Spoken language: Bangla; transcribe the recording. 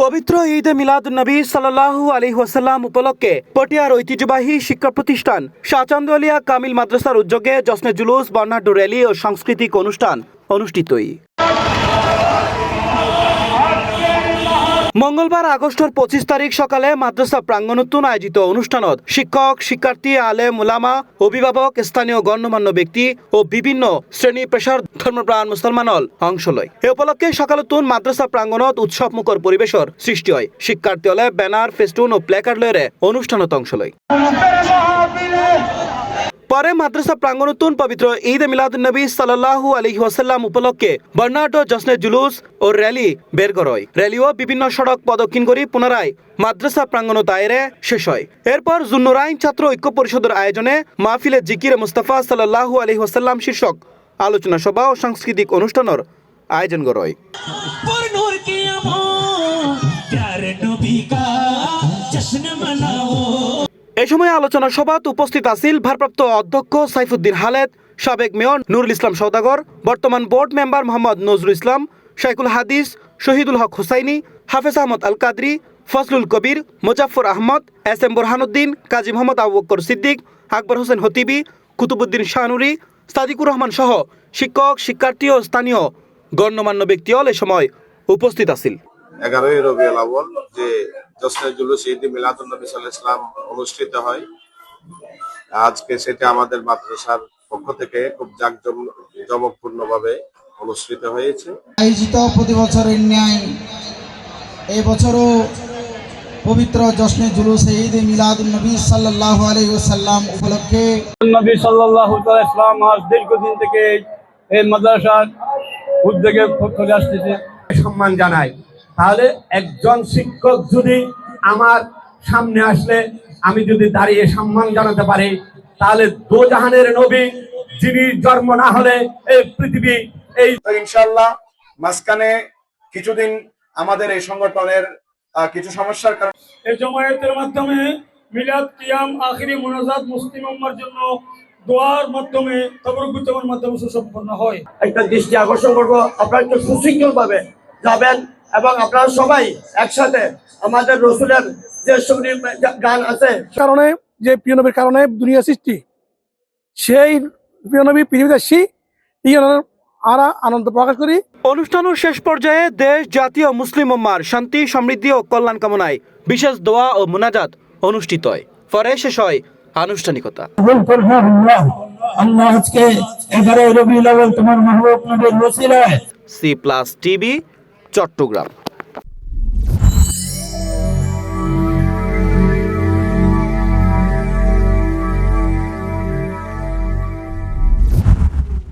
পবিত্র ঈদে মিলাদুন্নবী সাল্লাল্লাহু আলাইহি ওয়াসাল্লাম উপলক্ষে পটিয়ার ঐতিহ্যবাহী শিক্ষা প্রতিষ্ঠান শাহচান্দ আলিয়া কামিল মাদ্রাসার উদ্যোগে জশ্নে জুলুস, বর্ণাঢ্য র্যালি ও সাংস্কৃতিক অনুষ্ঠান অনুষ্ঠিতই। মঙ্গলবার আগস্টের 25 তারিখ সকালে মাদ্রাসা প্রাঙ্গণতুন আয়োজিত অনুষ্ঠানত শিক্ষক, শিক্ষার্থী, আলেম, উলামা, অভিভাবক, স্থানীয় গণ্যমান্য ব্যক্তি ও বিভিন্ন শ্রেণী পেশার ধর্মপ্রাণ মুসলমানল অংশ লয়। এ উপলক্ষে সকালতুন মাদ্রাসা প্রাঙ্গণত উৎসব মুখর পরিবেশর সৃষ্টি হয়। শিক্ষার্থী হলে ব্যানার, ফেস্টুন ও প্ল্যাকার্ড লয়ে অনুষ্ঠানত অংশ লয়। পরে মাদ্রাসা প্রাঙ্গণতুন পবিত্র ঈদে মিলাদুন্নবী সাল্লাল্লাহু আলাইহি ওয়াসাল্লাম উপলক্ষে বর্ণাঢ্য জশ্নে জুলুস ও র্যালি বের করয়। র্যালিও বিভিন্ন সড়ক প্রদক্ষিণ করে পুনরায় মাদ্রাসা প্রাঙ্গণত আয়রে শেষ হয়। এরপর জুন্নুরাইন ছাত্র ঐক্য পরিষদের আয়োজনে মাহফিলে জিকিরে মুস্তাফা সাল্লাল্লাহু আলাইহি ওয়াসাল্লাম শীর্ষক আলোচনা সভা ও সাংস্কৃতিক অনুষ্ঠানের আয়োজন করয়। এ সময় আলোচনা সভাত উপস্থিত আছিল ভারপ্রাপ্ত অধ্যক্ষ সাইফুদ্দিন খালেদ, সাবেক মেয়র নুরুল ইসলাম সওদাগর, বর্তমান বোর্ড মেম্বার মোহাম্মদ নজরুল ইসলাম, শাইখুল হাদিস শহীদুল হক হুসাইনি, হাফেজ আহমদ আল কাদরি, ফজলুল কবির, মুজাফফর আহমদ, SM বুরহানুদ্দিন, কাজী মোহাম্মদ আবু বকর সিদ্দিক, আকবর হোসেন হতিবি, কুতুবুদ্দিন শাহনুরি, সাদিকুর রহমান সহ শিক্ষক, শিক্ষার্থী ও স্থানীয় গণ্যমান্য ব্যক্তিও এ সময় উপস্থিত আছিল। 11ই রবিউল আউয়াল যে জশ্নে জুলুস ঈদ মিলাদুন্নবী সাল্লাল্লাহু আলাইহি ওয়াসাল্লাম অনুষ্ঠিত হয়, আজকে সেটা আমাদের মাদ্রাসার পক্ষ থেকে খুব জাঁকজমকপূর্ণভাবে অনুষ্ঠিত হয়েছে। আয়োজিত প্রতি বছরের ন্যায় এই বছরও পবিত্র জশ্নে জুলুস ঈদ মিলাদুন্নবী সাল্লাল্লাহু আলাইহি ওয়াসাল্লাম উপলক্ষে নবী সাল্লাল্লাহু আলাইহি ওয়াসাল্লাম আজ দীর্ঘদিন থেকে এই মাদ্রাসার উদ্যোগে চলে আসতেছে। সম্মান জানাই। তাহলে একজন শিক্ষক যদি আমার সামনে আসলে আমি যদি দাঁড়িয়ে সম্মান জানাতে পারি, তাহলে দোজাহানের নবী যিনি জন্ম না হলে এই পৃথিবী এই ইনশাআল্লাহ মাঝখানে কিছুদিন আমাদের এই সংগঠনের কিছু সমস্যার কারণে এই জমায়েতের মাধ্যমে মিলাদ, কিয়াম, আখিরি মুনাজাত মুসলিম উম্মার জন্য দোয়ার মাধ্যমে তবরুকের মাধ্যমে সুসম্পন্ন হয়। একটা দৃষ্টি আকর্ষণ করবো, আপনারা একটু সুশৃঙ্খল ভাবে যাবেন এবং আপনারা সবাই একসাথে আমাদের রসুলের যে গান আছে কারণে যে প্রিয় নবীর কারণে দুনিয়া সৃষ্টি, সেই প্রিয় নবী পৃথিবীতে আসি আর আনন্দ প্রকাশ করি। অনুষ্ঠানের শেষ পর্যায়ে দেশ, জাতীয় মুসলিম উম্মার শান্তি, সমৃদ্ধি ও কল্যাণ কামনায় বিশেষ দোয়া ও মুনাজাত অনুষ্ঠিত হয়। পরে শেষ হয় আনুষ্ঠানিকতা। আজকে 11 রবিউল আউয়াল তোমার মাহবুব নবীর ওসিলায় C+ TV চট্টগ্রাম।